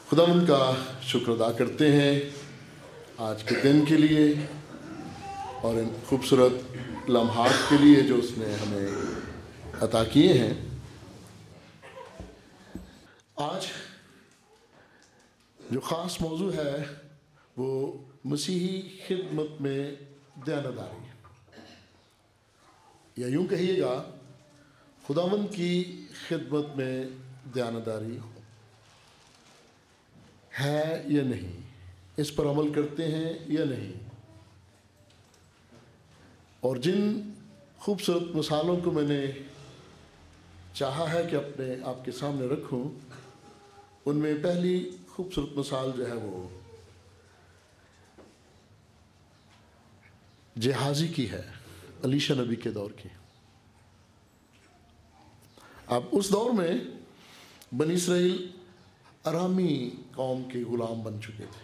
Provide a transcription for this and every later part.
खुदावंद का शुक्र अदा करते हैं आज के दिन के लिए और इन खूबसूरत लम्हात के लिए जो उसने हमें अता किए हैं। आज जो ख़ास मौजू है वो मसीही खिदमत में दयानतदारी, या यूँ कहिएगा खुदावंद की खिदमत में दयानतदारी है या नहीं, इस पर अमल करते हैं या नहीं। और जिन खूबसूरत मिसालों को मैंने चाहा है कि अपने आपके सामने रखूं, उनमें पहली खूबसूरत मिसाल जो है वो जिहाजी की है, अलीशा नबी के दौर की। अब उस दौर में बनी इसराइल अरामी कौम के गुलाम बन चुके थे।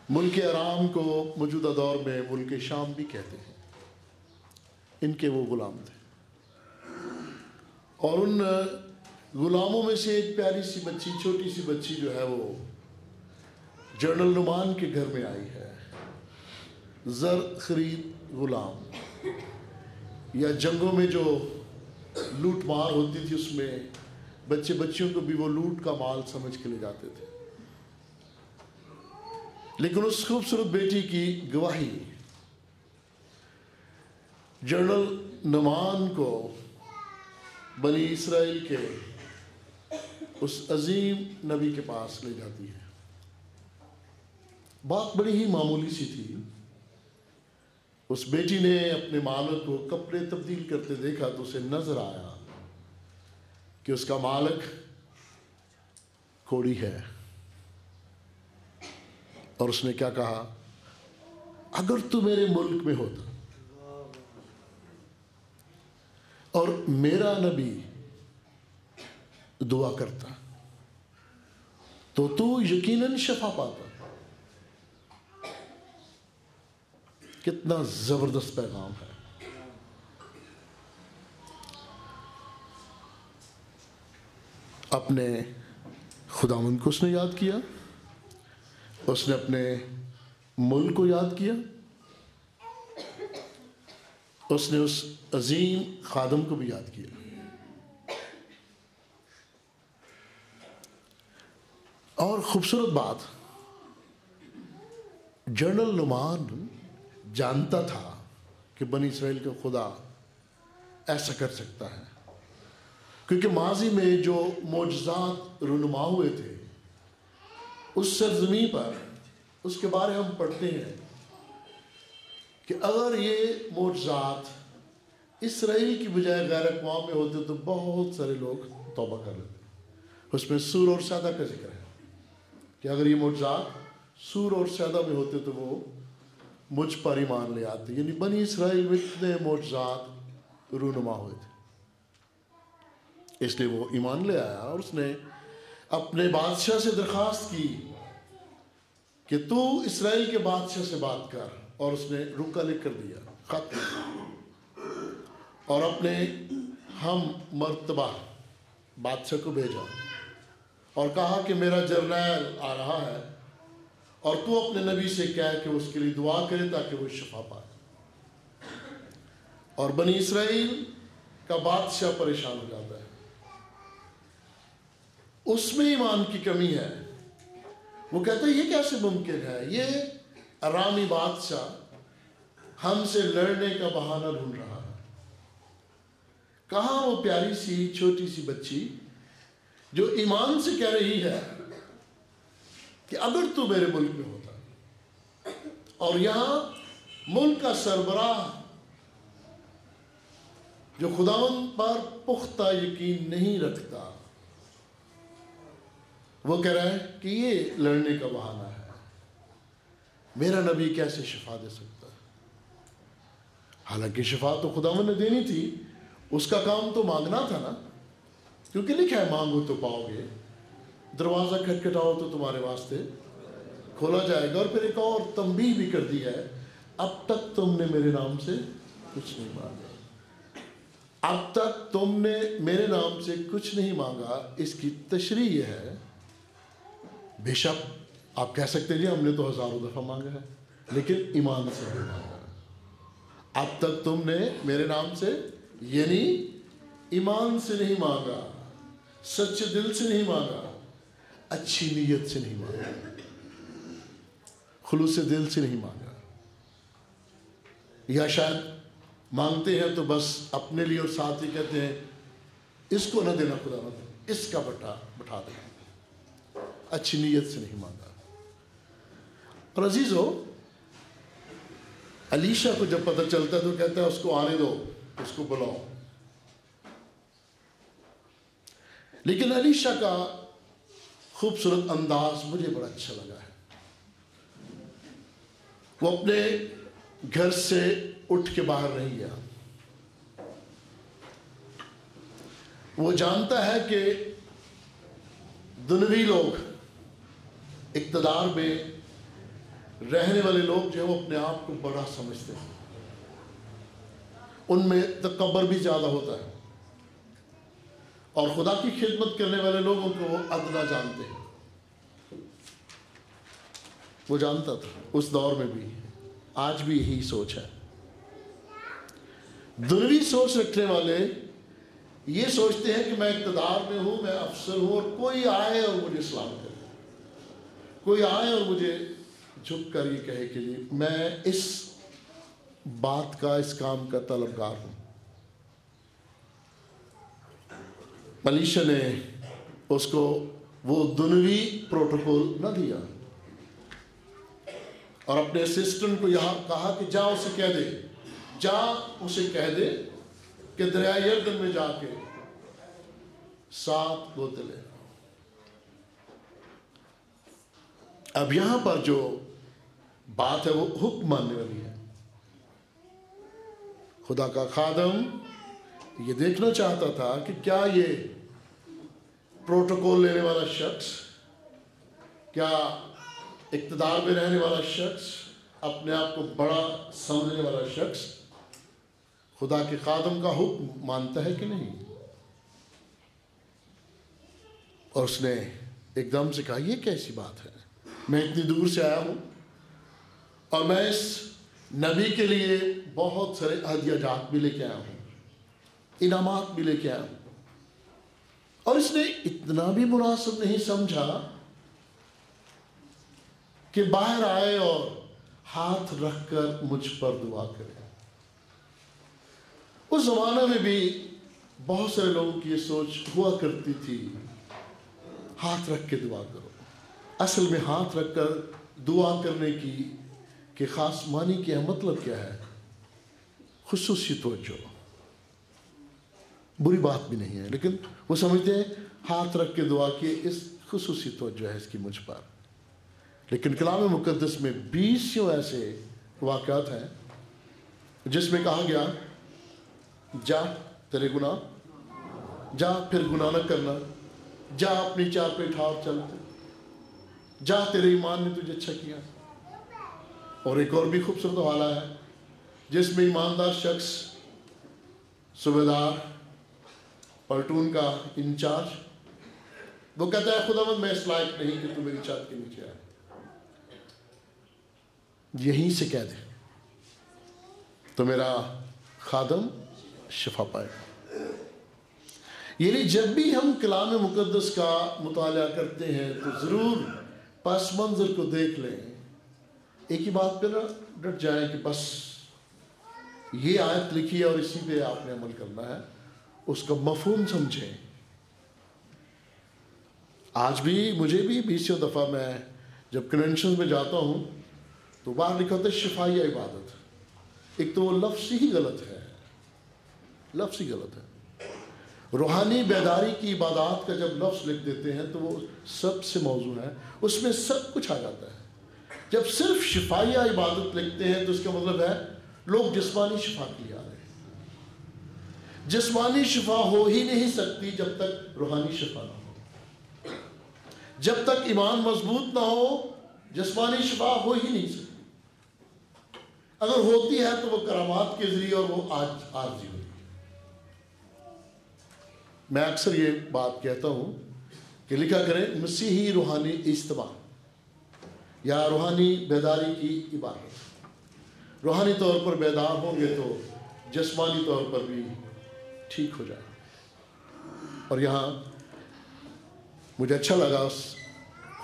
मुल्क अराम को मौजूदा दौर में मुल्क शाम भी कहते हैं, इनके वो गुलाम थे। और उन गुलामों में से एक प्यारी सी बच्ची, छोटी सी बच्ची जो है वो जनरल नुमान के घर में आई है। ज़र खरीद गुलाम, या जंगों में जो लूट मार होती थी उसमें बच्चे बच्चियों को भी वो लूट का माल समझ के ले जाते थे। लेकिन उस खूबसूरत बेटी की गवाही जनरल नुमान को बनी इसराइल के उस अजीम नबी के पास ले जाती है। बात बड़ी ही मामूली सी थी। उस बेटी ने अपने मालिक को कपड़े तब्दील करते देखा तो उसे नजर आया कि उसका मालिक कोढ़ी है। और उसने क्या कहा, अगर तू मेरे मुल्क में होता और मेरा नबी दुआ करता तो तू यकीनन शफा पाता। कितना जबरदस्त पैगाम है। अपने खुदावंद को उसने याद किया, उसने अपने मुल्क को याद किया, उसने उस अजीम खादम को भी याद किया। और खूबसूरत बात, जनरल नुमान जानता था कि बनी इसराइल का खुदा ऐसा कर सकता है, क्योंकि माजी में जो मोजज़ात रुनुमा हुए थे उस सरज़मीं पर, उसके बारे हम पढ़ते हैं कि अगर ये मोजज़ात इसराइल की बजाय गैर अक़वाम में होते तो बहुत सारे लोग तौबा कर लेते। उसमें सूर और सैदा का जिक्र है कि अगर ये मोजज़ात सूर और सैदा में होते तो वो मुझ पर ईमान ले आते। यानी बनी इसराइल में इतने मोजज़ात रूनुमा हुए थे, इसलिए वो ईमान ले आया। और उसने अपने बादशाह से दरख्वास्त की कि तू इसराइल के बादशाह से बात कर, और उसने रुका लिख कर दिया, खत, और अपने हम मर्तबा बादशाह को भेजा और कहा कि मेरा जर्नैल आ रहा है और तू अपने नबी से कह कि उसके लिए दुआ करे ताकि वो शफा पाए। और बनी इसराइल का बादशाह परेशान हो जाता है, उसमें ईमान की कमी है। वो कहता है ये कैसे मुमकिन है, ये अरामी बादशाह हमसे लड़ने का बहाना ढूंढ रहा है। कहाँ वो प्यारी सी छोटी सी बच्ची जो ईमान से कह रही है कि अगर तू मेरे मुल्क में होता, और यहां मुल्क का सरबराह जो खुदावंद पर पुख्ता यकीन नहीं रखता, वो कह रहा है कि ये लड़ने का बहाना है, मेरा नबी कैसे शिफा दे सकता है। हालांकि शिफा तो खुदावंद ने देनी थी, उसका काम तो मांगना था ना, क्योंकि लिखा है मांगो तो पाओगे, दरवाज़ा खटखटाओ तो तुम्हारे वास्ते खोला जाएगा। और फिर एक और तंबीह भी कर दी है, अब तक तुमने मेरे नाम से कुछ नहीं मांगा, अब तक तुमने मेरे नाम से कुछ नहीं मांगा। इसकी तशरीह यह है बेशक आप कह सकते हैं जी हमने तो हज़ारों दफ़ा मांगा है, लेकिन ईमान से नहीं मांगा। अब तक तुमने मेरे नाम से, यानी ईमान से नहीं मांगा, सच्चे दिल से नहीं मांगा, अच्छी नीयत से नहीं मांगा, खुलूस से दिल से नहीं मांगा। या शायद मांगते हैं तो बस अपने लिए और साथ ही कहते हैं इसको न देना खुदा न, इसका बैठा देना, अच्छी नीयत से नहीं मांगा। और अजीजों, अलीशा को जब पता चलता है तो कहता है उसको आने दो, उसको बुलाओ। लेकिन अलीशा का खूबसूरत अंदाज मुझे बड़ा अच्छा लगा है। वो अपने घर से उठ के बाहर नहीं गया। वो जानता है कि दुनियावी लोग, इक़्तिदार में रहने वाले लोग जो है वो अपने आप को बड़ा समझते हैं, उनमें तकब्बर भी ज़्यादा होता है, और खुदा की खिदमत करने वाले लोगों को वो अदना जानते हैं। वो जानता था उस दौर में भी, आज भी यही सोच है। दुनियावी सोच रखने वाले ये सोचते हैं कि मैं इक़्तिदार में हूँ, मैं अफसर हूँ, और कोई आए और मुझे सलाम करे, कोई आए और मुझे झुक कर ये कहे कि जी मैं इस बात का, इस काम का तलबगार हूँ। अलीशा ने उसको वो दुनियावी प्रोटोकॉल न दिया और अपने असिस्टेंट को यहाँ कहा कि जा उसे कह दे, जा उसे कह दे कि दरिया यरदन में जाके 7 बोतलें। अब यहां पर जो बात है वो हुक्म मानने वाली है। खुदा का खादम ये देखना चाहता था कि क्या ये प्रोटोकॉल लेने वाला शख्स, क्या इक़्तिदार में रहने वाला शख्स, अपने आप को बड़ा समझने वाला शख्स खुदा के खादम का हुक्म मानता है कि नहीं। और उसने एकदम से कहा ये कैसी बात है, मैं इतनी दूर से आया हूं और मैं इस नबी के लिए बहुत सारे हदियाजात भी लेके आया हूं, इनामात भी लेके आया हूं। और इसने इतना भी मुनासिब नहीं समझा कि बाहर आए और हाथ रखकर मुझ पर दुआ करे। उस जमाने में भी बहुत सारे लोगों की ये सोच हुआ करती थी, हाथ रख के दुआ करो। असल में हाथ रखकर दुआ करने की कि खास मानी क्या है, मतलब क्या है? खुसूसी तवज्जो, बुरी बात भी नहीं है, लेकिन वो समझते हैं हाथ रख के दुआ की इस खुसूसी तवज्जो है इसकी मुझ पर। लेकिन कलाम मुकद्दस में 20 ऐसे वाक़यात हैं जिसमें कहा गया जा तेरे गुनाह, जा फिर गुनाह न करना, जा अपनी चार पे ठार चलते, जा तेरे ईमान ने तुझे अच्छा किया। और एक और भी खूबसूरत हवाला है जिसमें ईमानदार शख्स, सूबेदार, पलटून का इंचार्ज, वो कहता है खुदावंद मैं इस लायक नहीं कि तू मेरी छत के नीचे आए, यहीं से कह दे तो मेरा खादम शिफा पाएगा। यानी जब भी हम कलाम मुकद्दस का मुताला करते हैं तो ज़रूर पस मंज़र को देख लें, एक ही बात पे ना डट जाएं कि बस ये आयत लिखी है और इसी पे आपने अमल करना है, उसका मफहूम समझें। आज भी मुझे भी 20 दफ़ा मैं जब कन्वेंशन में जाता हूँ तो बाहर लिखा होता है शिफाइया इबादत। एक तो वो लफ्ज़ ही गलत है, लफ्ज़ ही गलत है। रूहानी बेदारी की इबादत का जब लफ्ज़ लिख देते हैं तो वो सबसे मौजू है, उसमें सब कुछ आ जाता है। जब सिर्फ शिफाइया इबादत लिखते हैं तो इसका मतलब है लोग जिस्मानी शिफा के लिए आ रहे हैं। जिस्मानी शिफा हो ही नहीं सकती जब तक रूहानी शिफा ना हो। जब तक ईमान मजबूत ना हो जिस्मानी शिफा हो ही नहीं सकती। अगर होती है तो वो करामात के जरिए और वो आर्जी होती है। मैं अक्सर ये बात कहता हूँ कि लिखा करें मसीही रूहानी इज्तिमा या रूहानी बेदारी की इबादत। रूहानी तौर पर बेदार होंगे तो जिस्मानी तौर पर भी ठीक हो जाए। और यहाँ मुझे अच्छा लगा उस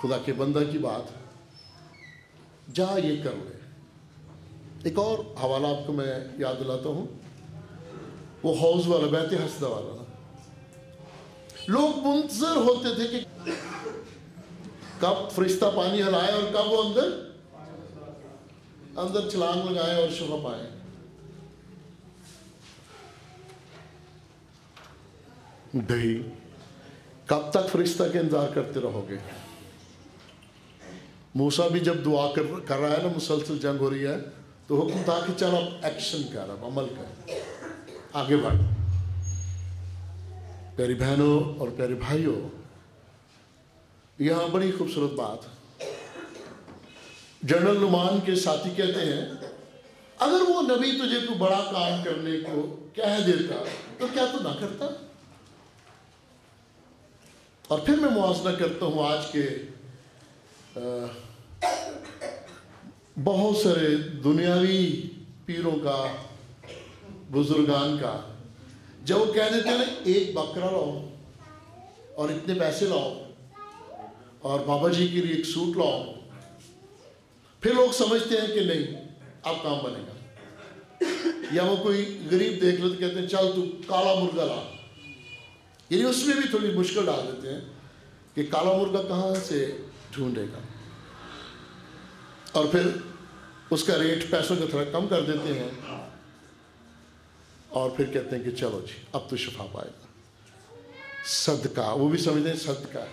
खुदा के बंदा की बात, जा ये कर ले। एक और हवाला आपको मैं याद दिलाता हूँ, वो हौज वाला, बैत हसदा वाला ना। लोग मुंतजर होते थे कि कब फरिश्ता पानी हिलाए और कब वो अंदर छलांग लगाए और शफा पाए। दही कब तक फरिश्ता के इंतजार करते रहोगे? मूसा भी जब दुआ कर रहा है ना, मुसलसल जंग हो रही है, तो हुक्म था कि चल अब एक्शन कर, अब अमल कर, आगे बढ़। प्यारी बहनों और प्यारे भाइयों, यहां बड़ी खूबसूरत बात, जनरल नुमान के साथी कहते हैं अगर वो नबी तुझे कोई बड़ा काम करने को कह देता तो क्या तू ना करता? और फिर मैं मुआवजा करता हूं आज के बहुत सारे दुनियावी पीरों का, बुजुर्गान का, जब वो कह देते हैं ना एक बकरा लाओ और इतने पैसे लाओ और बाबा जी के लिए एक सूट लाओ, फिर लोग समझते हैं कि नहीं अब काम बनेगा। या वो कोई गरीब देख लो तो कहते हैं चल तू काला मुर्गा ला, यानी उसमें भी थोड़ी मुश्किल डाल देते हैं कि काला मुर्गा कहाँ से ढूंढेगा, और फिर उसका रेट पैसों का थोड़ा कम कर देते हैं और फिर कहते हैं कि चलो जी अब तो शफा पाएगा। सदका, वो भी समझते हैं सदका है।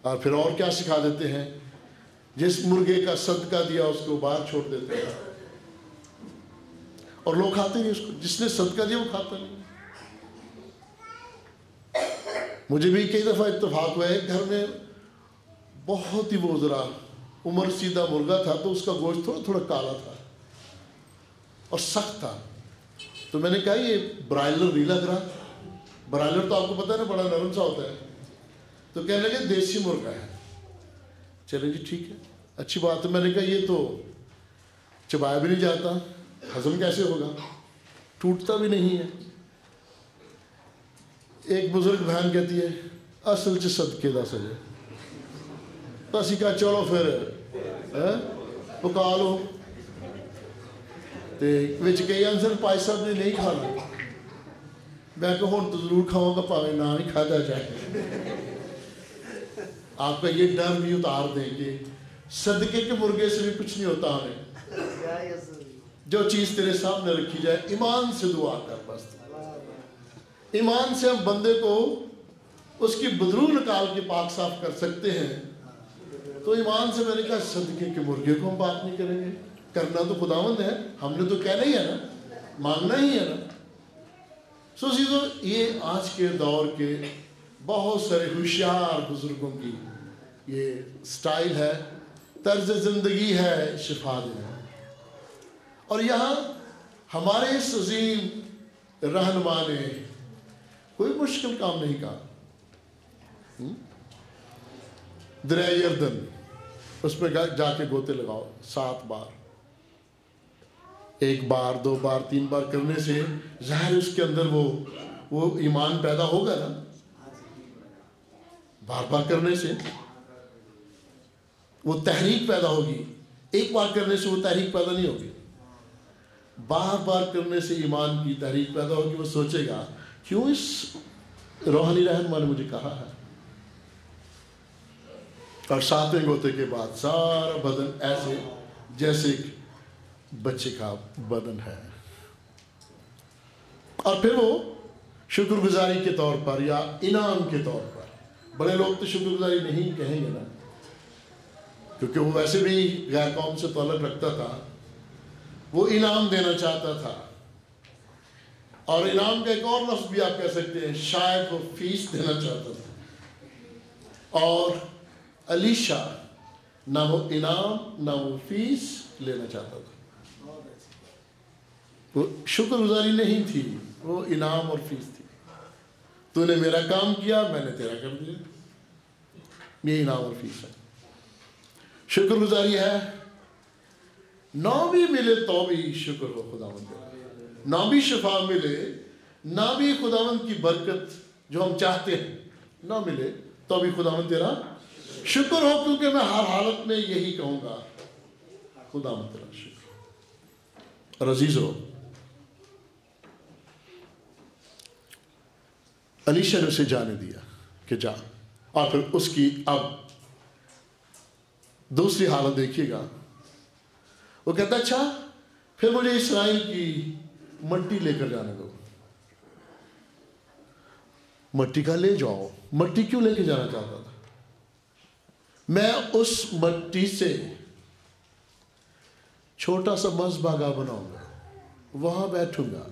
और फिर और क्या सिखा देते हैं, जिस मुर्गे का सदका दिया उसको बाहर छोड़ देते हैं और लोग खाते नहीं उसको, जिसने सदका दिया वो खाता नहीं। मुझे भी कई दफा इत्तेफाक हुआ है, घर में बहुत ही वो जरा उम्र सीधा मुर्गा था तो उसका गोश्त थोड़ा थोड़ा काला था और सख्त था, तो मैंने कहा ये ब्रायलर नहीं लग रहा। ब्रायलर तो आपको पता है ना बड़ा नरम सा होता है, तो कहने लगे देसी मुर्गा है। चले जी ठीक है, अच्छी बात है। मैंने कहा ये तो चबाया भी नहीं जाता, हजम कैसे होगा, टूटता भी नहीं है। एक बुजुर्ग बहन कहती है असल च सदके दा सजे, तो असी कहा चलो फिर पका लो, तो विच कई आंसर पाई साहब ने नहीं खाना। मैं कहा हुण तो जरूर खाऊंगा भावें ना ही खाया जाए। आपका ये डर भी उतार देंगे, सदके के मुर्गे से भी कुछ नहीं होता हमें। जो चीज तेरे सामने रखी जाए ईमान से दुआ कर, बस ईमान से हम बंदे को उसकी बदरू निकाल के पाक साफ कर सकते हैं। तो ईमान से मैंने कहा सदके के मुर्गे को हम बात नहीं करेंगे, करना तो खुदावंद है, हमने तो कहना ही है ना, मांगना ही है ना। सो चीज़ों, ये आज के दौर के बहुत सारे होशियार बुजुर्गों की ये स्टाइल है, तर्ज जिंदगी है शिफा देना। और यहाँ हमारे इस अजीम रहनुमा ने कोई मुश्किल काम नहीं कहा। दरिया यर्दन, उस पर जाके गोते लगाओ 7 बार, 1 बार 2 बार 3 बार करने से जाहिर उसके अंदर वो ईमान पैदा होगा ना। बार बार करने से वो तहरीक पैदा होगी, एक बार करने से वो तहरीक पैदा नहीं होगी, बार बार करने से ईमान की तहरीक पैदा होगी। वो सोचेगा क्यों इस रूहानी रहनुमा ने मुझे कहा है। और 7वें गोते के बाद सारा बदन ऐसे जैसे एक बच्चे का बदन है। और फिर वो शुक्रगुजारी के तौर पर या इनाम के तौर पर, बड़े लोग तो शुक्रगुजारी नहीं कहेंगे ना, क्योंकि वो वैसे भी गैर कौम से ताल्लुक रखता था, वो इनाम देना चाहता था। और इनाम का एक और लफ्ज भी आप कह सकते हैं, शायद वो फीस देना चाहता था। और अलीशा ना वो इनाम ना वो फीस लेना चाहता था, वो शुक्रगुजारी नहीं थी, वो इनाम और फीस थी। तूने मेरा काम किया, मैंने तेरा कर दिया। ये इनाम और फीस है। शुक्रगुजारी है, ना भी मिले तो भी शुक्र हो खुदावंद तेरा, ना भी शिफा मिले, ना भी खुदावंद की बरकत जो हम चाहते हैं ना मिले तो भी खुदावंद तेरा शुक्र हो, क्योंकि मैं हर हालत में यही कहूंगा, खुदावंद तेरा शुक्र। और अजीजों, अलीशा ने उसे जाने दिया कि जा, और फिर उसकी अब दूसरी हालत देखिएगा। वो कहता अच्छा फिर मुझे इस्राएल की मट्टी लेकर जाने दो। मट्टी का ले जाओ। मट्टी क्यों लेके जाना चाहता था? मैं उस मट्टी से छोटा सा मस्बागा बनाऊंगा, वहां बैठूंगा।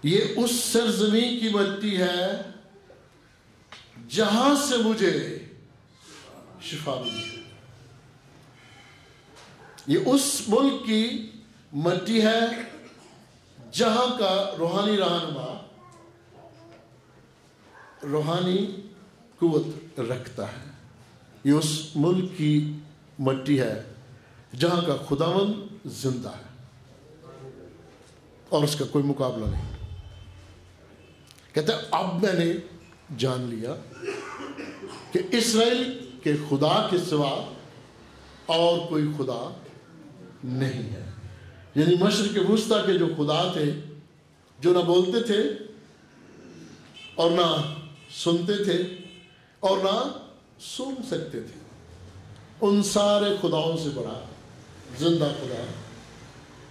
ये उस सरजमीन की मट्टी है जहां से मुझे शिफा मिली है। ये उस मुल्क की मट्टी है जहां का रूहानी रहनुमा रूहानी कुव्वत रखता है। ये उस मुल्क की मट्टी है जहां का खुदावंद जिंदा है और उसका कोई मुकाबला नहीं। कहते अब मैंने जान लिया कि इस्राएल के खुदा के सिवा और कोई खुदा नहीं है। यानी मशरिक़ वुस्ता के जो खुदा थे, जो ना बोलते थे और ना सुनते थे और ना सुन सकते थे, उन सारे खुदाओं से बड़ा जिंदा खुदा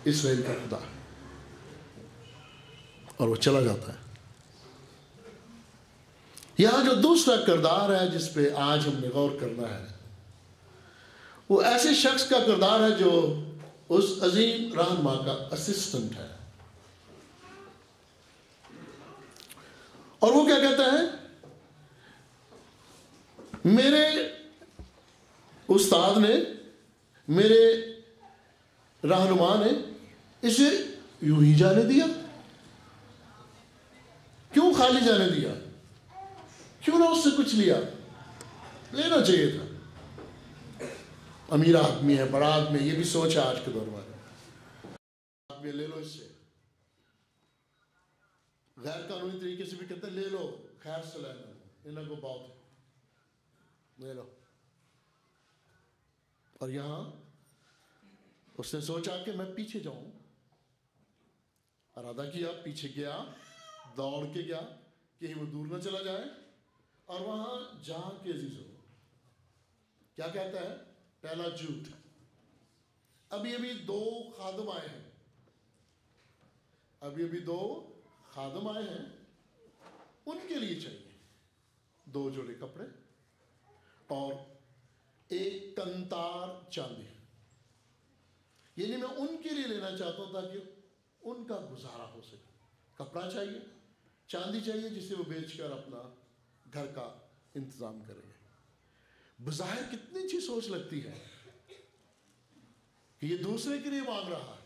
इस्राएल का खुदा है। और वो चला जाता है। यहां जो दूसरा किरदार है जिस पे आज हमने गौर करना है, वो ऐसे शख्स का किरदार है जो उस अजीम रहनुमा का असिस्टेंट है। और वो क्या कहता है? मेरे उस्ताद ने, मेरे रहनुमा ने इसे यूं ही जाने दिया। क्यों खाली जाने दिया? क्यों ना उससे कुछ लिया? लेना चाहिए था। अमीर आदमी है, बड़ा आदमी, ये भी सोच है आज के दौर में, आदमी ले लो इससे। गैर कानूनी तरीके से भी कहते ले लो, खैर से लेना, इन्हें को बहुत ले लो। और यहां उसने सोचा कि मैं पीछे जाऊं, इरादा किया, पीछे गया, दौड़ के गया कहीं वो दूर न चला जाए। और वहां जाके अजीजों क्या कहता है? पहला झूठ। अभी अभी दो खादम आए हैं, अभी अभी दो खादम आए हैं, उनके लिए चाहिए 2 जोड़े कपड़े और 1 कंतार चांदी। यानी मैं उनके लिए लेना चाहता हूं ताकि उनका गुजारा हो सके। कपड़ा चाहिए, चांदी चाहिए, जिसे वो बेचकर अपना घर का इंतजाम करेंगे। बज़ाहिर कितनी अच्छी सोच लगती है कि ये दूसरे के लिए मांग रहा है,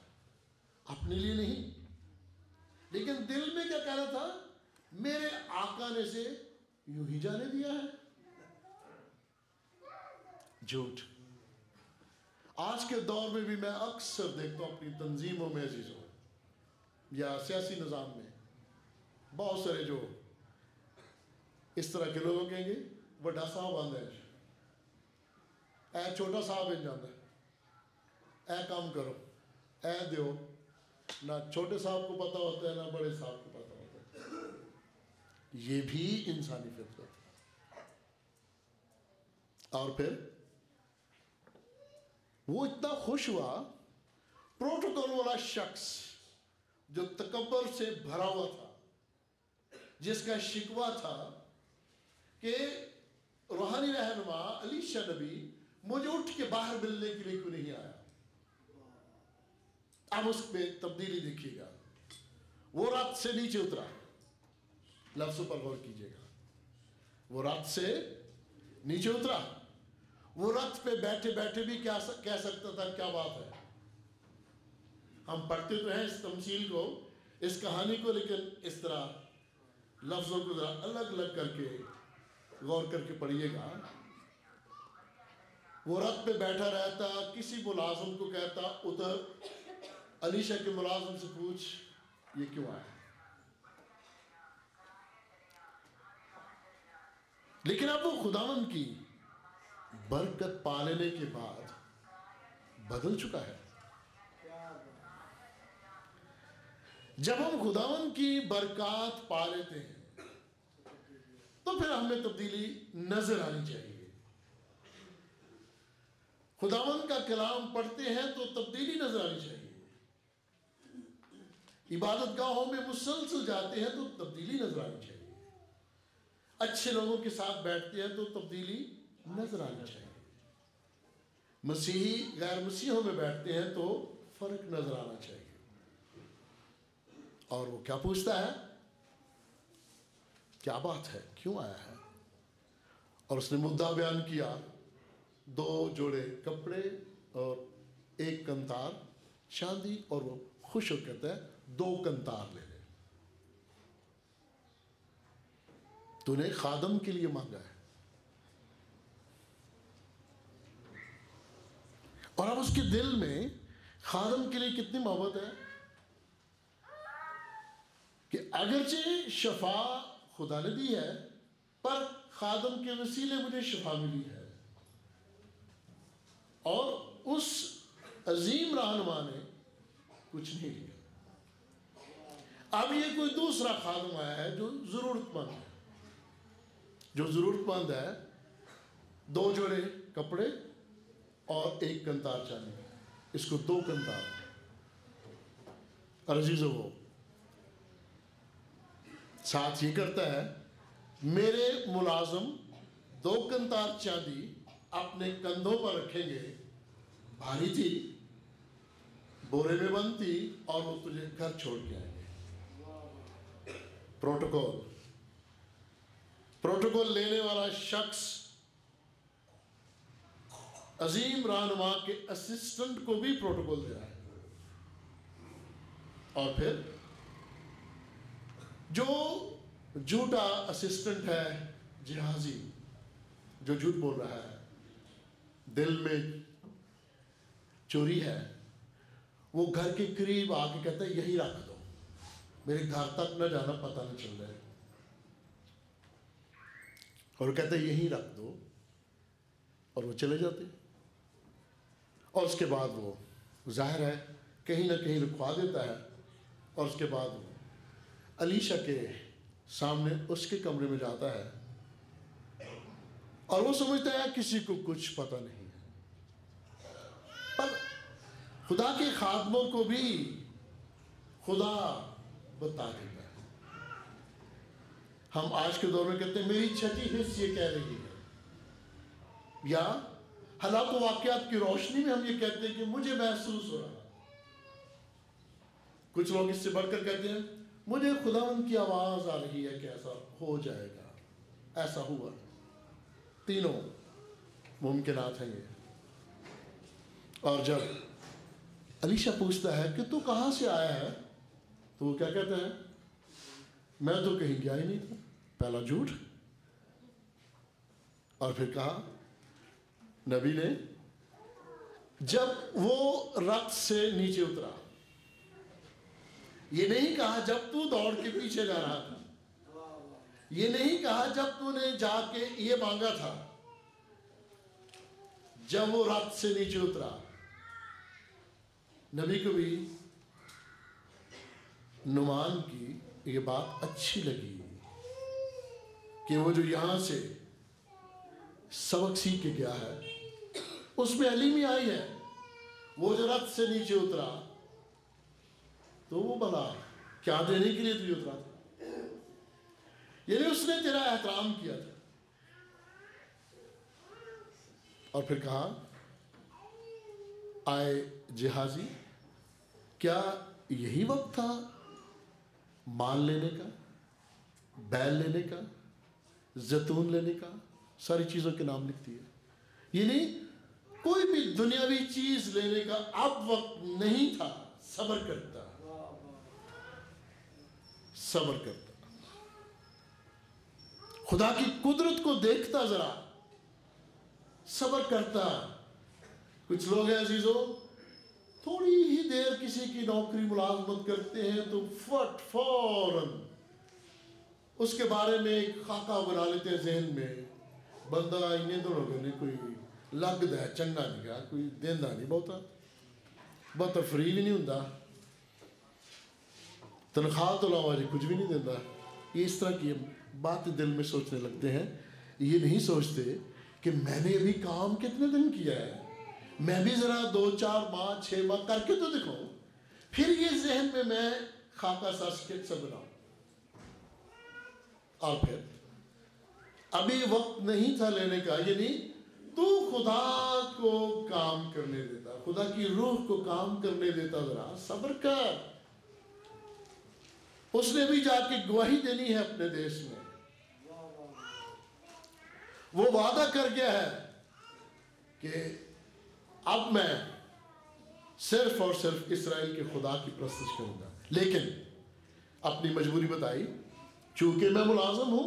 अपने लिए नहीं। लेकिन दिल में क्या कह रहा था? मेरे आका ने से यूं ही जाने दिया है। झूठ। आज के दौर में भी मैं अक्सर देखता हूं अपनी तंजीमों में अजीजों या सियासी निज़ाम में, बहुत सारे जो इस तरह के लोग कहेंगे बड़ा साहब आंदा है, ऐ छोटा साहब बन जाता है, ऐ काम करो, ऐ दो। ना छोटे साहब को पता होता है ना बड़े साहब को पता होता है। ये भी इंसानी फितरत है। और फिर वो इतना खुश हुआ, प्रोटोकॉल वाला शख्स जो तकब्बर से भरा हुआ था, जिसका शिकवा था कि रूहानी रहनुमा अलीशा नबी मुझे उठ के बाहर मिलने के लिए क्यों नहीं आया। अब उसमें तब्दीली देखिएगा। वो रथ से नीचे उतरा, लफ्ज़ों पर गौर कीजिएगा। वो रथ से नीचे उतरा। वो रथ पे बैठे बैठे भी क्या कह सकता था, क्या बात है। हम पढ़ते तो हैं इस तमसील को, इस कहानी को, लेकिन इस तरह लफ्ज़ों को अलग अलग करके गौर करके पढ़िएगा। वो रथ पे बैठा रहता, किसी मुलाजिम को कहता उधर अलीशा के मुलाजिम से पूछ ये क्यों आया। लेकिन अब वो खुदावन की बरकत पा लेने के बाद बदल चुका है। जब हम खुदावन की बरकत पा लेते हैं तो फिर हमें तब्दीली नजर आनी चाहिए। खुदावन का कलाम पढ़ते हैं तो तब्दीली नजर आनी चाहिए। इबादत गाहों में मुसलसल जाते हैं तो तब्दीली नजर आनी चाहिए। अच्छे लोगों के साथ बैठते हैं तो तब्दीली नजर आनी चाहिए। मसीही गैर मसीहों में बैठते हैं तो फर्क नजर आना चाहिए। और वो क्या पूछता है, क्या बात है, क्यों आया है? और उसने मुद्दा बयान किया, 2 जोड़े कपड़े और 1 कंतार चांदी। और वो खुश होकर कहता है 2 कंतार ले ले, तूने खादम के लिए मांगा है। और अब उसके दिल में खादम के लिए कितनी मोहब्बत है कि अगरचे शफा खुदा ने दी है, पर खादम के वसीले मुझे शफा मिली है। और उस अजीम रहनुमा ने कुछ नहीं लिया। अब ये कोई दूसरा खादम आया है जो जरूरतमंद है, है 2 जोड़े कपड़े और 1 कंतार चांदी, इसको 2 कंतार। और अजीजों वो साथ ये करता है, मेरे मुलाजिम 2 कंतार चांदी अपने कंधों पर रखेंगे, भारी थी, बोरे में बंद थी, और वो तुझे घर छोड़ के आएंगे। प्रोटोकॉल लेने वाला शख्स अजीम रहनुमा के असिस्टेंट को भी प्रोटोकॉल दे रहा है। और फिर जो झूठा असिस्टेंट है, जिहाजी, जो झूठ बोल रहा है, दिल में चोरी है, वो घर के करीब आके कहता है यही रख दो, मेरे घर तक न जाना, पता नहीं चल रहा है। और कहते हैं यहीं रख दो, और वो चले जाते। और उसके बाद वो जाहिर है कहीं ना कहीं रुकवा देता है। और उसके बाद वो अलीशा के सामने उसके कमरे में जाता है, और वो समझता है किसी को कुछ पता नहीं है। पर खुदा के खादमों को भी खुदा बता देता है। हम आज के दौर में कहते हैं मेरी छठी हिस्स ये कह रही है, या हालात वाकयात की रोशनी में हम ये कहते हैं कि मुझे महसूस हो रहा। कुछ लोग इससे बढ़कर कहते हैं मुझे खुदावंद की आवाज आ रही है कि ऐसा हो जाएगा, ऐसा हुआ। तीनों मुमकिनात हैं ये। और जब अलीशा पूछता है कि तू कहां से आया है, तो वो क्या कहता है, मैं तो कहीं गया ही नहीं था। पहला झूठ। और फिर कहा नबी ने, जब वो रथ से नीचे उतरा, ये नहीं कहा जब तू दौड़ के पीछे जा रहा था, ये नहीं कहा जब तूने जाके ये मांगा था, जब वो रथ से नीचे उतरा। नबी को भी नुमान की ये बात अच्छी लगी कि वो जो यहां से सबक सीख के गया है उसमें हलीमी आई है। वो जो रथ से नीचे उतरा तो वो बोला क्या देने के लिए तू उतरा था, यानी उसने तेरा एहतराम किया था। और फिर कहा आए जिहाजी, क्या यही वक्त था माल लेने का, बैल लेने का, जैतून लेने का? सारी चीजों के नाम लिखती है। ये नहीं कोई भी दुनियावी चीज लेने का अब वक्त नहीं था। सब्र करता, सब्र करता। खुदा की कुदरत को देखता, जरा सब्र करता। कुछ लोग हैं अजीजों, थोड़ी ही देर किसी की नौकरी मुलाजमत करते हैं तो फौरन उसके बारे में एक खाका बना लेते हैं जहन में, बंदा इन्हें दोनों ने कोई लगता है चंगा नहीं गा, कोई देंदा नहीं, बहुता फ्री भी नहीं होता, तनख्वाह तो अलावा जी कुछ भी नहीं देता। ये इस तरह की बातें दिल में सोचने लगते हैं। ये नहीं सोचते कि मैंने अभी काम कितने दिन किया है, मैं भी ज़रा 2-4 माह 6 माह करके तो दिखाऊं, फिर ये जहन में मैं खाका सा स्केच सा बनाऊं। और फिर अभी वक्त नहीं था लेने का, यानी तू खुदा को काम करने देता, खुदा की रूह को काम करने देता, जरा सब्र कर। उसने भी जाके गवाही देनी है अपने देश में। वो वादा कर गया है कि अब मैं सिर्फ और सिर्फ इस्राएल के खुदा की प्रस्तुत करूंगा। लेकिन अपनी मजबूरी बताई, चूंकि मैं मुलाजिम हूं,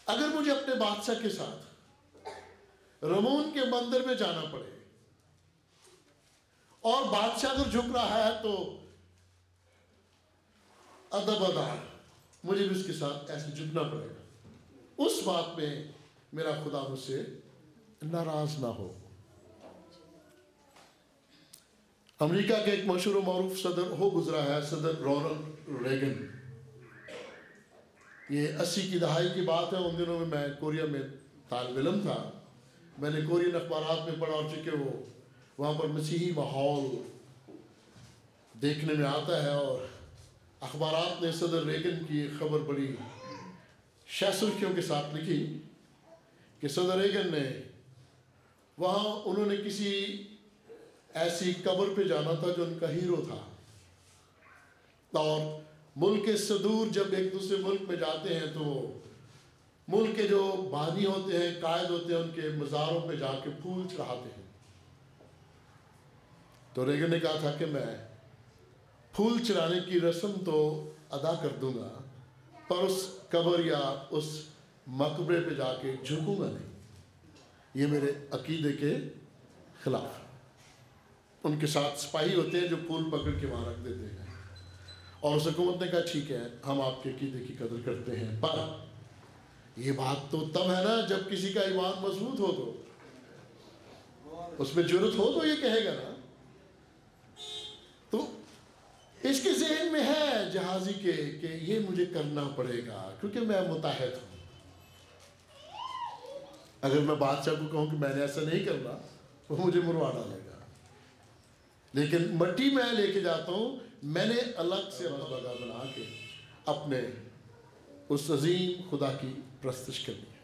अगर मुझे अपने बादशाह के साथ रमून के मंदिर में जाना पड़े और बादशाह अगर झुक रहा है तो अदब अदार मुझे भी उसके साथ ऐसे झुकना पड़ेगा। उस बात में मेरा खुदा मुझसे नाराज ना हो। अमेरिका के एक मशहूर मारूफ सदर हो गुजरा है, सदर रोनाल्ड रेगन। ये 80 की दहाई की बात है। उन दिनों में मैं कोरिया में तालिब इल्म था। मैंने कोरियन अखबारात में पढ़ा, और चूंकि वो वहाँ पर मसीही माहौल देखने में आता है, और अखबारात ने सदर रेगन की खबर बड़ी शहसुर्खियों के साथ लिखी कि सदर रेगन ने वहाँ, उन्होंने किसी ऐसी कब्र पे जाना था जो उनका हीरो था, और मुल्क के सदूर जब एक दूसरे मुल्क में जाते हैं तो मुल्क के जो बानी होते हैं, कायद होते हैं, उनके मज़ारों पे जाके फूल चढ़ाते हैं। तो रेगन ने कहा था कि मैं फूल चढ़ाने की रस्म तो अदा कर दूंगा, पर उस कब्र या उस मकबरे पे जाके झुकूंगा नहीं। ये मेरे अकीदे के खिलाफ। उनके साथ सिपाही होते हैं जो फूल पकड़ के वहाँ रख देते हैं, और उस हुकूमत ने कहा ठीक है, हम आपके अकीदे की कदर करते हैं, पर ये बात तो तब है ना जब किसी का ईमान मजबूत हो, तो उसमें जुर्रत हो तो ये कहेगा ना। तो इसके ज़हन में है जहाजी के कि ये मुझे करना पड़ेगा क्योंकि मैं मुताहिद हूँ। अगर मैं बादशाह को कहूँ कि मैंने ऐसा नहीं करना तो मुझे मुरवा डालेगा। लेकिन मट्टी मैं लेके जाता हूँ, मैंने अलग से मसबगा बना के अपने उस अजीम खुदा की प्रस्तुत करनी है।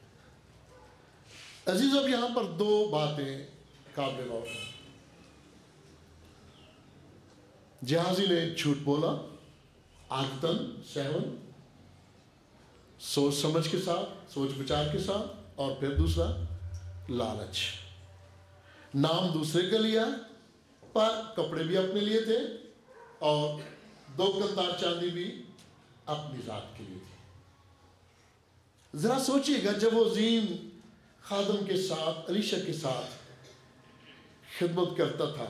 अजीज, अब यहाँ पर 2 बातें काबिल गौर हैं। जहाजी ने झूठ बोला, आदतन सहवन, सोच समझ के साथ, सोच विचार के साथ, और फिर दूसरा लालच। नाम दूसरे का लिया, पर कपड़े भी अपने लिए थे, और 2 कंतार चांदी भी अपनी जात के लिए थी। जरा सोचिएगा, जब वो अजीम खादम के साथ, अलीशा के साथ खिदमत करता था,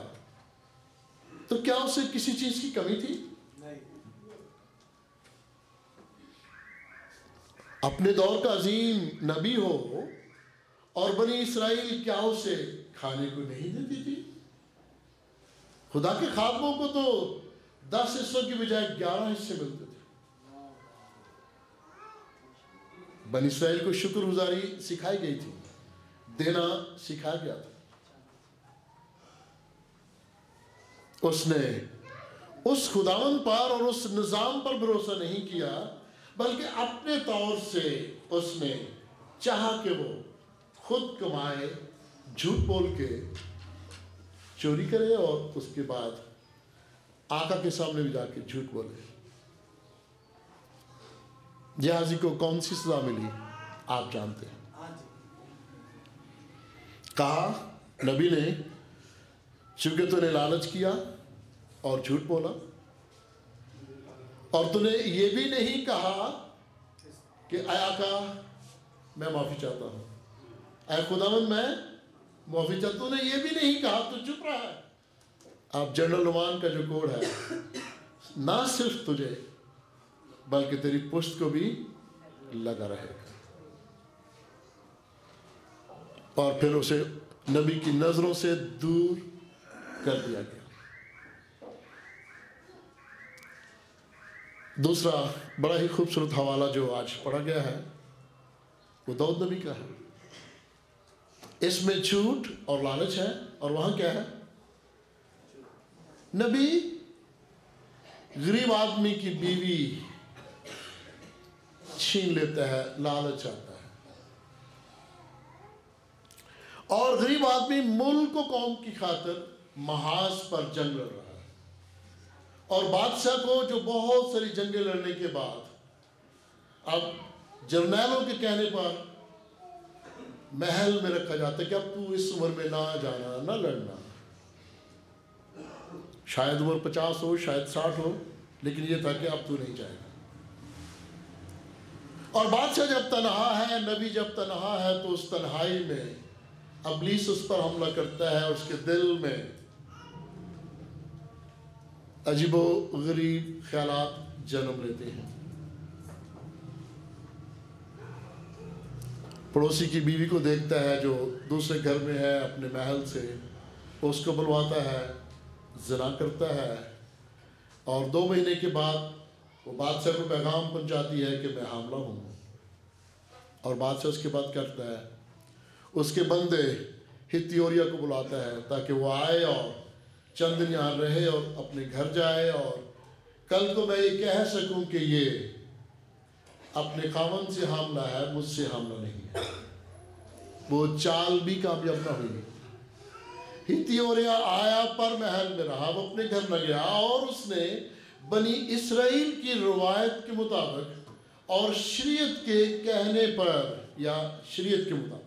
तो क्या उसे किसी चीज की कमी थी? नहीं। अपने दौर का अजीम नबी हो और बनी इसराइल क्या उसे खाने को नहीं देती थी? खुदा के खादमों को तो 10 हिस्सों की बजाय 11 हिस्से मिलते थे। बनी इसराइल को शुक्रगुजारी सिखाई गई थी, देना सिखाया गया था। उसने उस खुदावन पर और उस निज़ाम पर भरोसा नहीं किया, बल्कि अपने तौर से उसने चाहा कि वो खुद कमाए, झूठ बोल के चोरी करे, और उसके बाद आका के सामने भी जाके झूठ बोले। जहाजी को कौन सी सजा मिली आप जानते हैं। कहा नबी ने, चूंकि तूने लालच किया और झूठ बोला, और तूने ये भी नहीं कहा कि आका मैं माफ़ी चाहता हूँ, ऐ खुदावंद मैं माफ़ी चाहता हूँ। तूने ये भी नहीं कहा, तू चुप रहा है। अब जनरल नुमान का जो कोड है, ना सिर्फ तुझे बल्कि तेरी पुश्त को भी लगा रहेगा। और फिर उसे नबी की नजरों से दूर कर दिया गया। दूसरा बड़ा ही खूबसूरत हवाला जो आज पढ़ा गया है वो दाऊद नबी का है। इसमें झूठ और लालच है, और वहां क्या है? नबी गरीब आदमी की बीवी छीन लेता है, लालच आता है, और गरीब आदमी मुल्क को कौम की खातिर महाज पर जंग लड़ रहा है। और बादशाह को जो बहुत सारी जंगें लड़ने के बाद अब जर्नैलों के कहने पर महल में रखा जाता है कि अब तू इस उम्र में ना जाना, ना लड़ना। शायद उम्र 50 हो, शायद 60 हो, लेकिन ये था कि अब तू नहीं जाएगा। और बादशाह जब तन्हा है, नबी जब तन्हा है, तो उस तन्हाई में इब्लीस उस पर हमला करता है। उसके दिल में अजीबो गरीब ख्यालात जन्म लेते हैं। पड़ोसी की बीवी को देखता है जो दूसरे घर में है, अपने महल से उसको बुलवाता है, ज़िना करता है, और 2 महीने के बाद वो बादशाह को पैगाम पहुंचाती है कि मैं हामला हूँ। और बादशाह उसके बाद करता है, उसके बंदे हित्तियोरिया को बुलाता है ताकि वो आए और चंद दिन यहाँ रहे और अपने घर जाए, और कल को मैं ये कह सकूं कि ये अपने खामन से हमला है, मुझसे हमला नहीं है। वो चाल भी कामयाब ना हुई। हित्तियोरिया आया पर महल में रहा, वो अपने घर न गया, और उसने बनी इसराइल की रवायत के मुताबिक और शरीयत के कहने पर, या शरीयत के मुताबिक,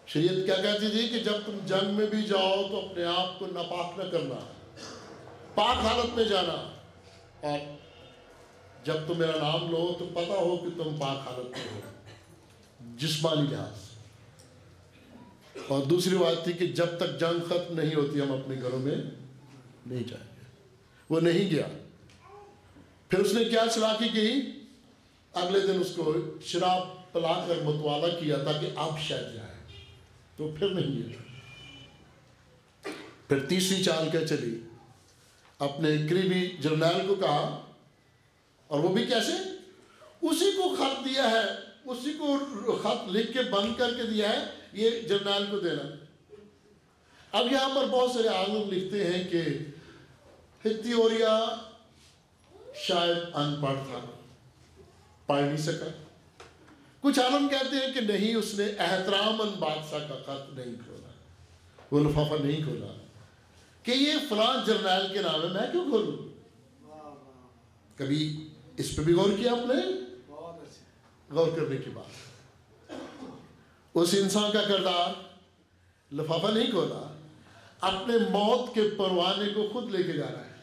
शरीयत क्या कहती थी कि जब तुम जंग में भी जाओ तो अपने आप को नापाक न करना, पाक हालत में जाना, और जब तुम मेरा नाम लो तो पता हो कि तुम पाक हालत में हो, जिस्मानी लिहाज। और दूसरी बात थी कि जब तक जंग खत्म नहीं होती हम अपने घरों में नहीं जाएंगे। वो नहीं गया। फिर उसने क्या चालाकी की, अगले दिन उसको शराब पिलाकर मुतवाला किया ताकि अब शायद जाए, तो फिर नहीं गया। फिर तीसरी चाल क्या चली, अपने करीबी जर्नैल को कहा, और वो भी कैसे, उसी को खत दिया है, उसी को खत लिख के बंद करके दिया है, ये जर्नैल को देना। अब यहां पर बहुत सारे आलम लिखते हैं कि हित्तियोरिया शायद अनपढ़ था, पढ़ नहीं सका। कुछ आलम कहते हैं कि नहीं, उसने एहतरामन बादशाह का खत नहीं खोला, वो लिफाफा नहीं खोला कि ये फलां जर्नैल के नाम है, मैं क्यों खोलूं। कभी इस पे भी गौर किया आपने? गौर करने की बात, उस इंसान का किरदार, लिफाफा नहीं खोला, अपने मौत के परवाने को खुद लेके जा रहा है।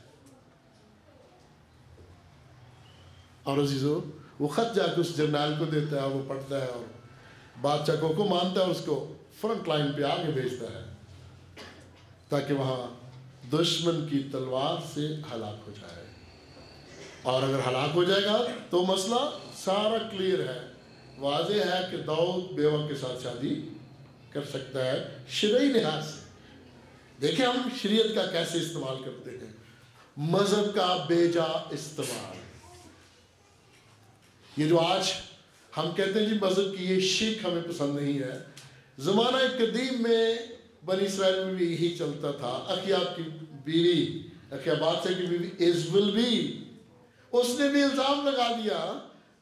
और अजीजों, वो खत जाकर उस जर्नैल को देता है, वो पढ़ता है और बादशाह को हुक्म मानता है, उसको फ्रंट लाइन पे आगे भेजता है ताकि वहां दुश्मन की तलवार से हलाक हो जाए। और अगर हलाक हो जाएगा तो मसला सारा क्लियर है, वाज़ेह है कि दाऊद बेवा के साथ शादी कर सकता है शरई लिहाज से। देखिए हम शरीयत का कैसे इस्तेमाल करते हैं, मजहब का बेजा इस्तेमाल। ये जो आज हम कहते हैं जी मजहब की ये शिक हमें पसंद नहीं है, ज़माना कदीम में बनी इसराइल में भी यही चलता था। अखिया की बीवी, अखिया बादशाह की बीवी इज़बल भी, उसने भी इल्ज़ाम लगा दिया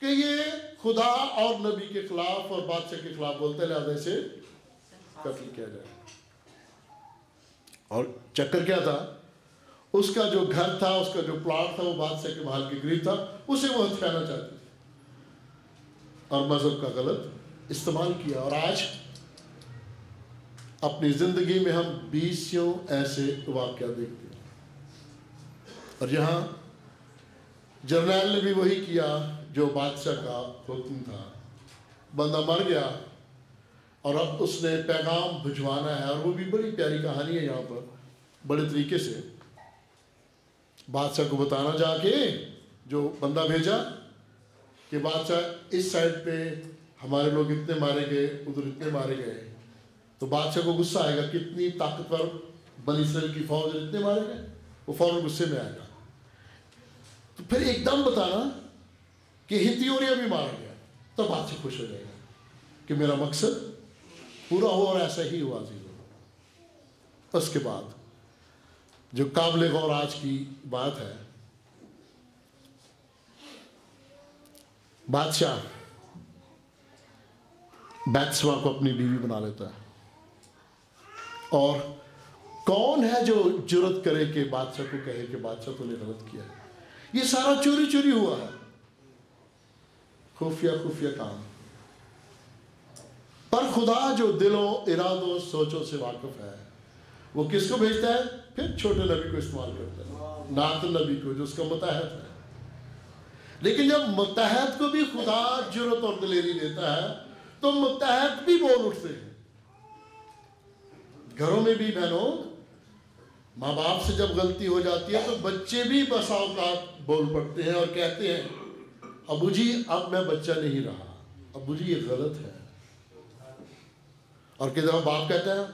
कि ये खुदा और नबी के खिलाफ और बादशाह के खिलाफ बोलते, लिहाजा इसे कत्ल किया जाए। और चक्कर क्या था, उसका जो घर था, उसका जो प्लॉट था, वो बादशाह के महल के करीब था, उसे वो हथियाना चाहते थे और मजहब का गलत इस्तेमाल किया। और आज अपनी जिंदगी में हम 20 ऐसे वाक़या देखते हैं। और यहाँ जर्नैल ने भी वही किया जो बादशाह का हुक्म था। बंदा मर गया और अब उसने पैगाम भिजवाना है, और वो भी बड़ी प्यारी कहानी है यहाँ पर, बड़े तरीके से बादशाह को बताना जाके, जो बंदा भेजा कि बादशाह इस साइड पे हमारे लोग इतने मारे गए, उधर इतने मारे गए, तो बादशाह को गुस्सा आएगा, कितनी ताकतवर बनी इस्राएल की फौज, इतने मारे गए, वो फौरन गुस्से में आएगा। तो फिर एकदम बताना कि हित्तियोरिया भी मारा गया, तो बादशाह खुश हो जाएगा कि मेरा मकसद पूरा हो, और ऐसा ही हुआ अज़ीज़ों। उसके बाद जो काबिल गौर आज की बात है, बादशाह बैतशबा को अपनी बीवी बना लेता है, और कौन है जो जुर्रत करे कि बादशाह को कहे कि बादशाह तूने गलत किया है। ये सारा चोरी चोरी हुआ है, खुफिया खुफिया काम। पर खुदा जो दिलों, इरादों, सोचों से वाकिफ है, वो किसको भेजता है? फिर छोटे नबी को इस्तेमाल करता है, नातन नबी को, जो उसका मुतहद है। लेकिन जब मुतहद को भी खुदा जुर्रत और दिलेरी देता है, तो मुतहद भी बोल उठते हैं। घरों में भी बहनों, माँ बाप से जब गलती हो जाती है तो बच्चे भी बसा औकात बोल पड़ते हैं और कहते हैं अबू जी अब मैं बच्चा नहीं रहा, अबू जी ये गलत है। और कि जब बाप कहता है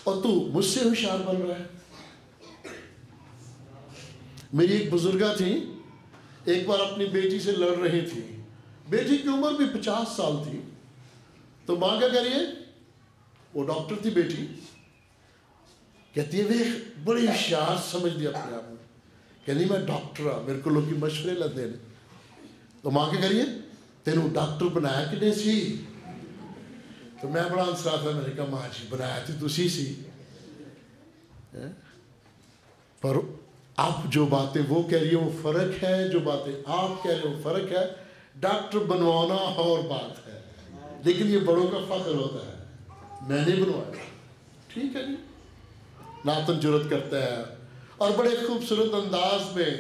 और तू मुझसे होशियार बन रहा है। मेरी एक बुजुर्गा थी, एक बार अपनी बेटी से लड़ रही थी, बेटी की उम्र भी 50 साल थी, तो माँ क्या कह रही है, वो डॉक्टर थी बेटी, कहती है वे बड़ी होशियार समझ दी अपने आप में, कहती मैं डॉक्टर हाँ, मेरे को लोग मशवरे लगते हैं। तो माँ क्या करिए, तेनू डॉक्टर बनाया कि नहीं सी? तो मैं बड़ा हंस रहा था, मैंने कहा माँ जी बनाया तो तुसी सी, पर आप जो बातें वो कह रही है वो फर्क है, जो बातें आप कह रहे हो फर्क है। डॉक्टर बनवाना और बात है, लेकिन ये बड़ों का फख्र होता है, मैंने बनवाया, ठीक है जी। नातन जुर्रत करता है और बड़े खूबसूरत अंदाज में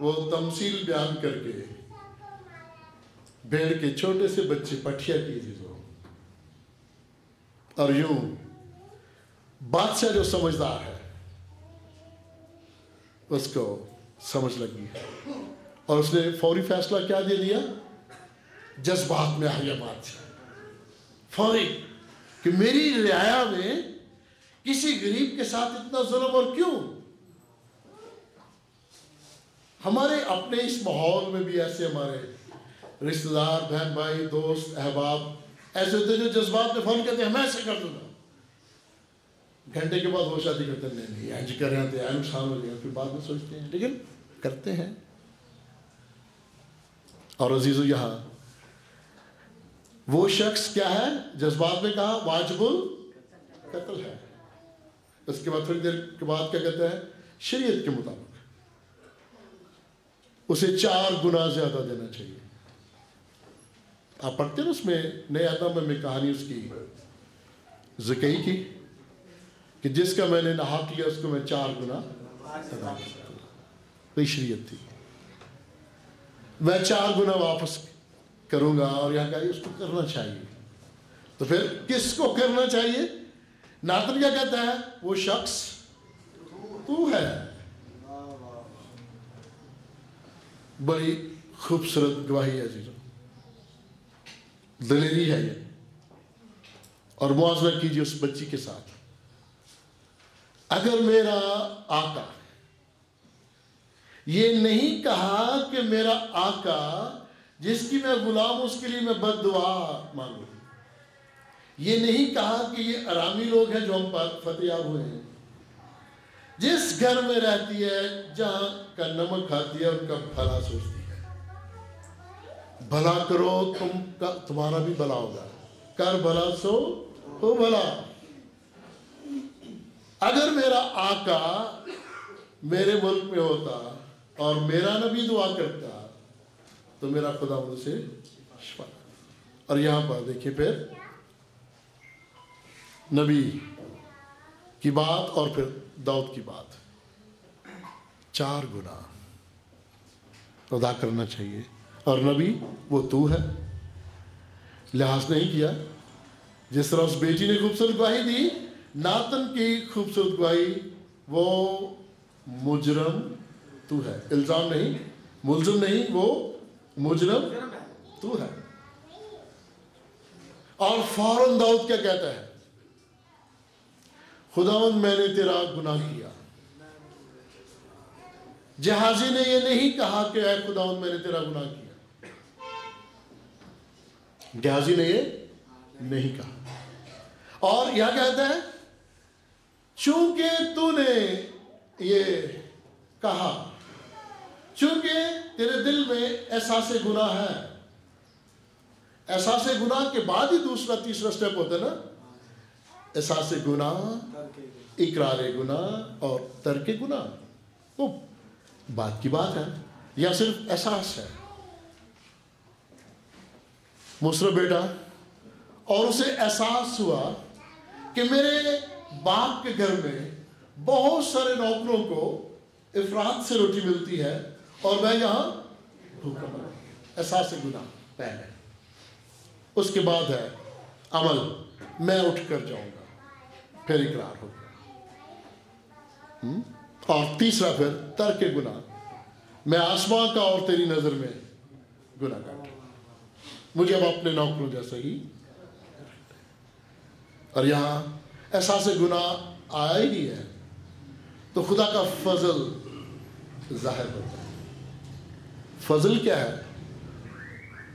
वो तमसील बयान करके भेड़ के छोटे से बच्चे पठिया कीजिए, और यूं बादशाह जो समझदार है उसको समझ लगी और उसने फौरी फैसला क्या दे दिया, जज्बात में आ गया बादशाह फौरी, कि मेरी रियाया में किसी गरीब के साथ इतना जुल्म, और क्यों? हमारे अपने इस माहौल में भी ऐसे हमारे रिश्तेदार, बहन भाई, दोस्त, अहबाब ऐसे होते जो जज्बात में फोन कहते हैं मैं ऐसे कर दूंगा, घंटे के बाद वो शादी करते हैं, नहीं इंज कर रहे हैं, नुकसान हो जाएगा, फिर बाद में सोचते हैं, लेकिन करते हैं। और अजीजों यहाँ वो शख्स क्या है, जज्बात में कहा वाजिबुल कत्ल है। उसके बाद थोड़ी देर के बाद क्या कहते हैं, शरीयत के मुताबिक उसे 4 गुना ज्यादा देना चाहिए। आप पढ़ते हैं उसमें नए आदम में कहानी उसकी ज़कई की कि जिसका मैंने नहा किया उसको मैं 4 गुना अदा करता, वही शरीयत थी। मैं 4 गुना वापस करूंगा, और यहाँ कहा उसको करना चाहिए। तो फिर किसको करना चाहिए? नातन क्या कहता है, वो शख्स तू है। बड़ी खूबसूरत गवाही है जी, दलेरी है ये। और मुआवजा कीजिए उस बच्ची के साथ, अगर मेरा आका ये नहीं कहा कि मेरा आका जिसकी मैं गुलाम उसके लिए मैं बद्दुआ मांगू, ये नहीं कहा कि ये आरामी लोग हैं जो हम पर फतेयाब हुए हैं, जिस घर में रहती है जहां का नमक खाती है उनका भला सोचती है, भला करो तुम्हारा भी भला होगा, कर भला सो हो भला। अगर मेरा आका मेरे मुल्क में होता और मेरा नबी दुआ करता तो मेरा खुदा मुझसे शिफा। और यहां पर देखिए फिर नबी की बात और फिर दाऊद की बात, 4 गुना अदा करना चाहिए। और नबी वो तू है लिहाज नहीं किया। जिस तरह उस बेटी ने खूबसूरत गवाही दी, नातन की खूबसूरत गवाही, वो मुजरम तू है, इल्जाम नहीं, मुलजिम नहीं, वो मुजरम तू है। और फौरन दाऊद क्या कहता है? खुदावंद मैंने तेरा गुनाह किया। जहाजी ने ये नहीं कहा कि ऐ खुदावंद मैंने तेरा गुनाह किया, जहाजी ने ये नहीं कहा। और यह कहता है चूंकि तूने ये कहा, चूंकि तेरे दिल में एहसास गुनाह है। एहसास गुनाह के बाद ही दूसरा तीसरा स्टेप होता है ना, एहसास गुनाह, इकरार गुनाह और तर्क गुनाह। वो बात की बात है, या सिर्फ एहसास है। मूसा बेटा, और उसे एहसास हुआ कि मेरे बाप के घर में बहुत सारे नौकरों को इफरात से रोटी मिलती है और मैं यहां भूखा मरा। एहसास गुनाह पहले, उसके बाद है अमल, मैं उठ कर जाऊंगा, फिर इकरार होगा, और तीसरा फिर तर्क गुनाह, मैं आसमां का और तेरी नजर में गुनाहगार, मुझे अब अपने नौकरों जैसा ही। और यहां एहसास गुनाह आया ही है तो खुदा का फजल जाहिर होता है। फजल क्या है?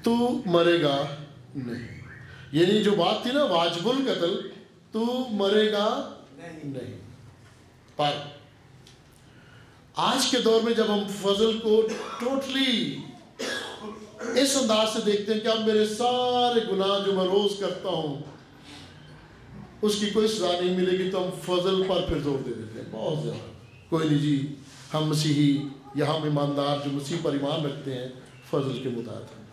तू मरेगा नहीं। यानी जो बात थी ना वाजिबुल कत्ल, तू मरेगा नहीं। पर आज के दौर में जब हम फजल को टोटली इस अंदाज से देखते हैं कि अब मेरे सारे गुनाह जो मैं रोज करता हूं उसकी कोई सजा नहीं मिलेगी, तो हम फजल पर फिर जोर दे देते हैं बहुत ज्यादा। कोई नहीं जी, हम मसीही या हम ईमानदार जो मसीह पर ईमान रखते हैं फजल के मुताहत हैं।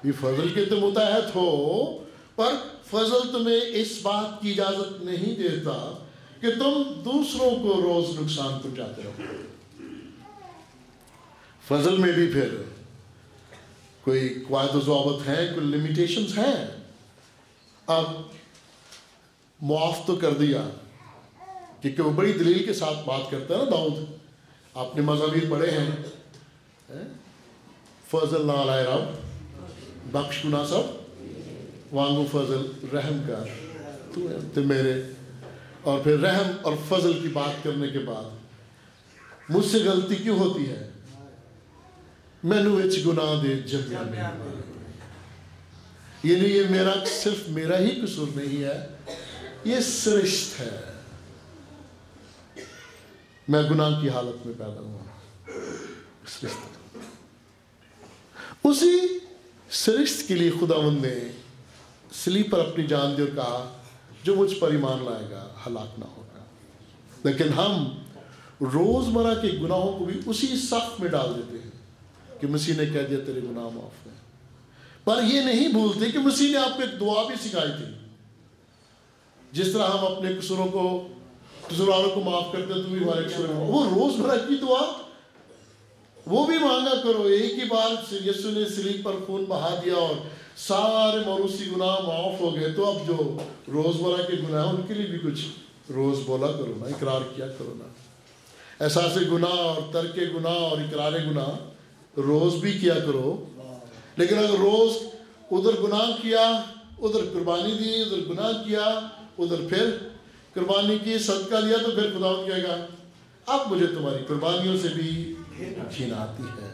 ये फजल के तो मुताहत हो, पर फजल तुम्हें इस बात की इजाजत नहीं देता कि तुम दूसरों को रोज नुकसान पहुंचाते रहो। फजल में भी फिर कोई क़वायद ज़वाबित हैं, कोई लिमिटेशंस हैं। अब मुआफ़ तो कर दिया, क्योंकि वो बड़ी दलील के साथ बात करता है ना दाऊद। आपने मज़ाबीर पढ़े हैं, फजल ना लाए रब, बख्श गुनाह सब, वांगू फजल रहम कर तू मेरे। और फिर रहम और फजल की बात करने के बाद मुझसे गलती क्यों होती है, मैनू विच गुनाह दे जम्या नहीं। यानी ये मेरा सिर्फ मेरा ही कसूर नहीं है, ये सृष्ट है। मैं गुनाह की हालत में पैदा हुआ, सृष्ट। उसी सृष्ट के लिए खुदावंद ने सलीब पर अपनी जान दी और कहा जो मुझ पर ईमान लाएगा हलाक ना होगा। लेकिन हम रोजमर्रा के गुनाहों को भी उसी सफ में डाल देते हैं कि मसीह ने कह दिया तेरे गुनाह माफ है, पर ये नहीं भूलते कि मसीह ने आपको एक दुआ भी सिखाई थी। जिस तरह हम अपने कसूरों को, कसूरवारों को माफ करते हैं, तो भी हमारे कसूर, वो रोजमर्रा की दुआ वो भी मांगा करो। एक ही बार यीशु ने सलीब पर खून बहा दिया और सारे मरूसी गुनाह माफ हो गए, तो अब जो रोजमर्रा के गुनाह उनके लिए भी कुछ रोज बोला करो ना, इकरार किया करो ना। एहसास गुनाह और तर्क गुनाह और इकरार गुनाह रोज भी किया करो। लेकिन अगर रोज उधर गुनाह किया, उधर कुर्बानी दी, उधर गुनाह किया, उधर फिर कुर्बानी की, सदका दिया, तो फिर खुदा कहेगा अब मुझे तुम्हारी कुर्बानियों से भी घिन आती है।